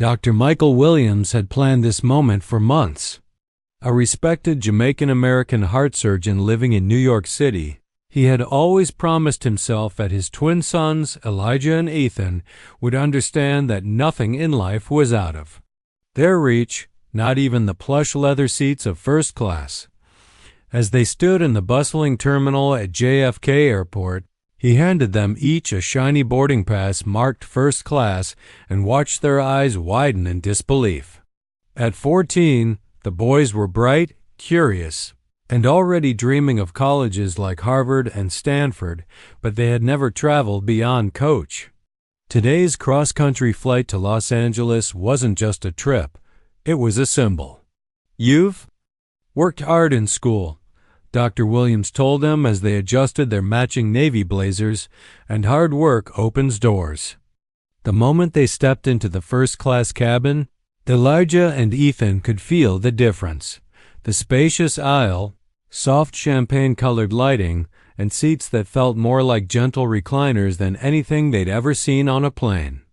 Dr. Michael Williams had planned this moment for months. A respected Jamaican-American heart surgeon living in New York City, he had always promised himself that his twin sons, Elijah and Ethan, would understand that nothing in life was out of their reach, not even the plush leather seats of first class. As they stood in the bustling terminal at JFK Airport, he handed them each a shiny boarding pass marked first class and watched their eyes widen in disbelief. At 14, the boys were bright, curious, and already dreaming of colleges like Harvard and Stanford, but they had never traveled beyond coach. Today's cross-country flight to Los Angeles wasn't just a trip, it was a symbol. "You've worked hard in school," Dr. Williams told them as they adjusted their matching navy blazers, "and hard work opens doors." The moment they stepped into the first-class cabin, Elijah and Ethan could feel the difference. The spacious aisle, soft champagne-colored lighting, and seats that felt more like gentle recliners than anything they'd ever seen on a plane.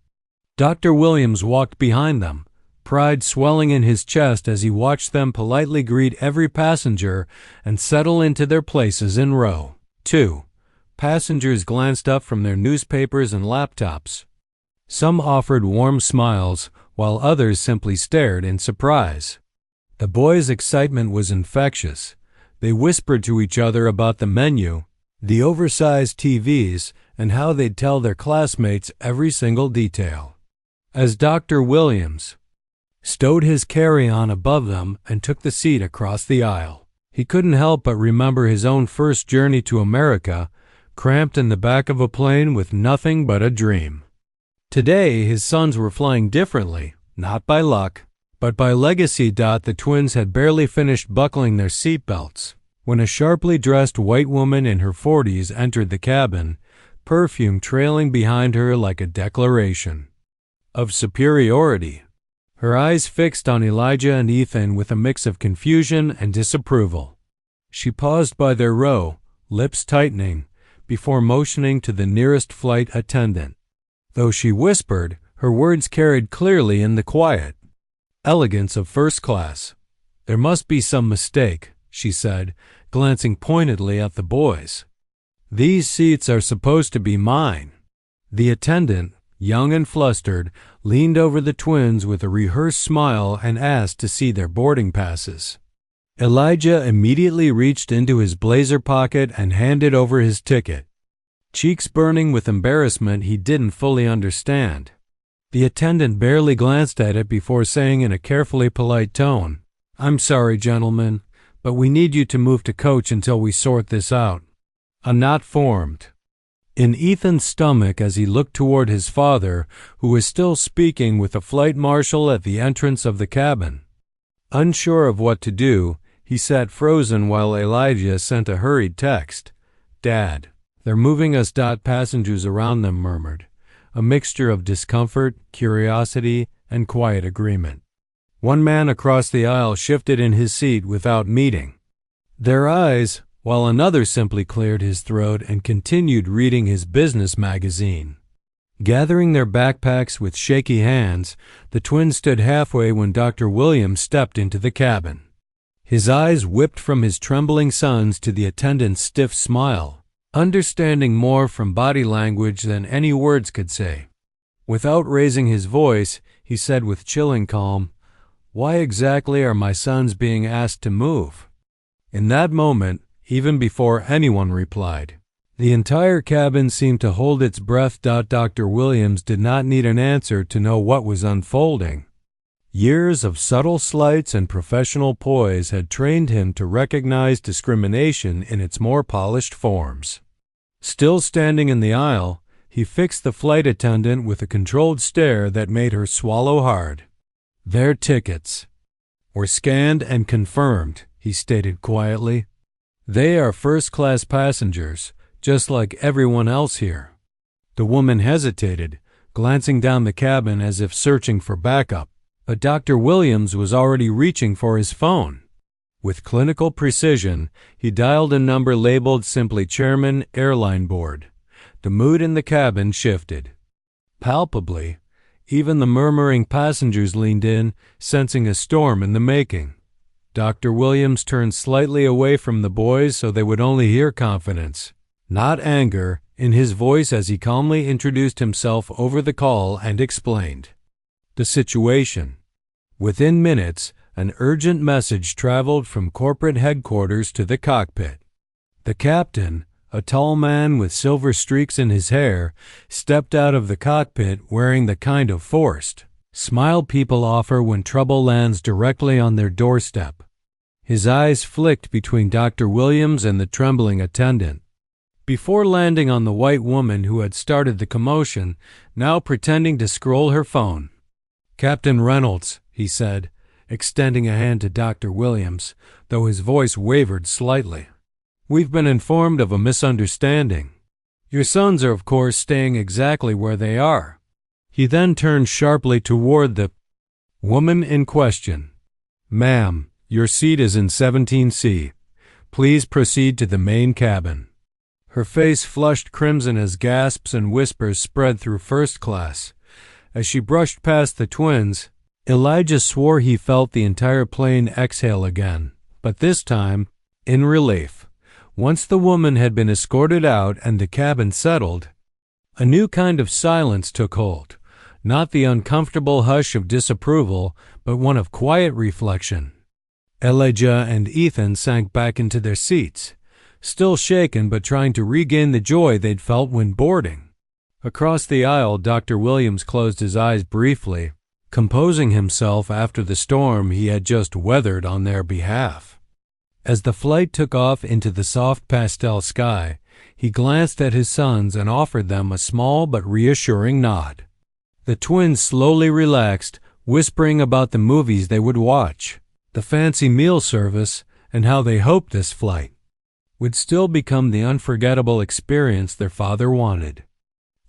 Dr. Williams walked behind them, pride swelling in his chest as he watched them politely greet every passenger and settle into their places in row 2. Passengers glanced up from their newspapers and laptops. Some offered warm smiles, while others simply stared in surprise. The boys' excitement was infectious. They whispered to each other about the menu, the oversized TVs, and how they'd tell their classmates every single detail. As Dr. Williams stowed his carry-on above them and took the seat across the aisle, he couldn't help but remember his own first journey to America, cramped in the back of a plane with nothing but a dream. Today, his sons were flying differently, not by luck, but by legacy. The twins had barely finished buckling their seatbelts when a sharply dressed white woman in her 40s entered the cabin, perfume trailing behind her like a declaration of superiority. Her eyes fixed on Elijah and Ethan with a mix of confusion and disapproval. She paused by their row, lips tightening, before motioning to the nearest flight attendant. Though she whispered, her words carried clearly in the quiet elegance of first class. "There must be some mistake," she said, glancing pointedly at the boys. "These seats are supposed to be mine." The attendant, young and flustered, leaned over the twins with a rehearsed smile and asked to see their boarding passes. Elijah immediately reached into his blazer pocket and handed over his ticket. Cheeks burning with embarrassment he didn't fully understand. The attendant barely glanced at it before saying in a carefully polite tone, "I'm sorry, gentlemen, but we need you to move to coach until we sort this out." A knot formed in Ethan's stomach as he looked toward his father, who was still speaking with a flight marshal at the entrance of the cabin. Unsure of what to do, he sat frozen while Elijah sent a hurried text. "Dad, they're moving us." Passengers around them murmured, a mixture of discomfort, curiosity, and quiet agreement. One man across the aisle shifted in his seat without meeting their eyes, while another simply cleared his throat and continued reading his business magazine. Gathering their backpacks with shaky hands, the twins stood halfway when Dr. Williams stepped into the cabin. His eyes whipped from his trembling sons to the attendant's stiff smile, understanding more from body language than any words could say. Without raising his voice, he said with chilling calm, "Why exactly are my sons being asked to move?" In that moment, even before anyone replied, the entire cabin seemed to hold its breath. Dr. Williams did not need an answer to know what was unfolding. Years of subtle slights and professional poise had trained him to recognize discrimination in its more polished forms. Still standing in the aisle, he fixed the flight attendant with a controlled stare that made her swallow hard. "Their tickets were scanned and confirmed," he stated quietly. "They are first-class passengers, just like everyone else here." The woman hesitated, glancing down the cabin as if searching for backup. But Dr. Williams was already reaching for his phone. With clinical precision, he dialed a number labeled simply Chairman, Airline Board. The mood in the cabin shifted. Palpably, Even the murmuring passengers leaned in, sensing a storm in the making. Dr. Williams turned slightly away from the boys so they would only hear confidence, not anger, in his voice as he calmly introduced himself over the call and explained the situation. Within minutes, an urgent message traveled from corporate headquarters to the cockpit. The captain, a tall man with silver streaks in his hair, stepped out of the cockpit wearing the kind of forced smile people offer when trouble lands directly on their doorstep. His eyes flicked between Dr. Williams and the trembling attendant, before landing on the white woman who had started the commotion, now pretending to scroll her phone. "Captain Reynolds," he said, extending a hand to Dr. Williams, though his voice wavered slightly. "We've been informed of a misunderstanding. Your sons are, of course, staying exactly where they are." He then turned sharply toward the woman in question. "Ma'am, your seat is in 17C. Please proceed to the main cabin." Her face flushed crimson as gasps and whispers spread through first class. As she brushed past the twins, Elijah swore he felt the entire plane exhale again, but this time in relief. Once the woman had been escorted out and the cabin settled, a new kind of silence took hold, not the uncomfortable hush of disapproval, but one of quiet reflection. Elijah and Ethan sank back into their seats, still shaken but trying to regain the joy they'd felt when boarding. Across the aisle, Dr. Williams closed his eyes briefly, composing himself after the storm he had just weathered on their behalf. As the flight took off into the soft pastel sky, he glanced at his sons and offered them a small but reassuring nod. The twins slowly relaxed, whispering about the movies they would watch, the fancy meal service, and how they hoped this flight would still become the unforgettable experience their father wanted.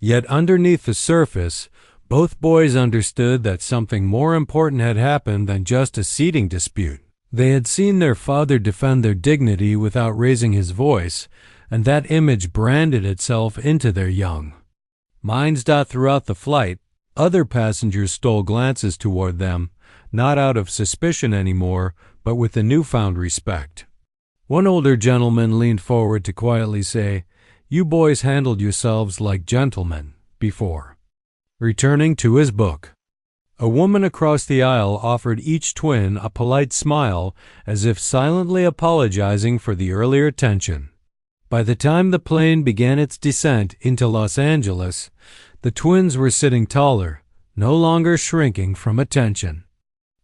Yet underneath the surface, both boys understood that something more important had happened than just a seating dispute. They had seen their father defend their dignity without raising his voice, and that image branded itself into their young minds. Throughout the flight, other passengers stole glances toward them, not out of suspicion anymore, but with a newfound respect. One older gentleman leaned forward to quietly say, "You boys handled yourselves like gentlemen before." Returning to his book, a woman across the aisle offered each twin a polite smile, as if silently apologizing for the earlier tension. By the time the plane began its descent into Los Angeles, the twins were sitting taller, no longer shrinking from attention.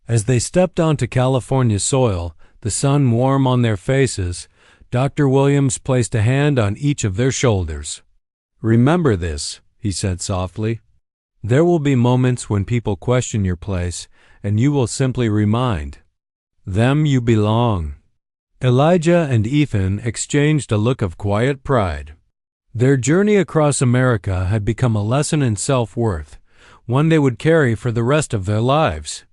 As they stepped onto California soil, the sun warm on their faces, Dr. Williams placed a hand on each of their shoulders. "Remember this," he said softly. "There will be moments when people question your place, and you will simply remind them you belong." Elijah and Ethan exchanged a look of quiet pride. Their journey across America had become a lesson in self-worth, one they would carry for the rest of their lives.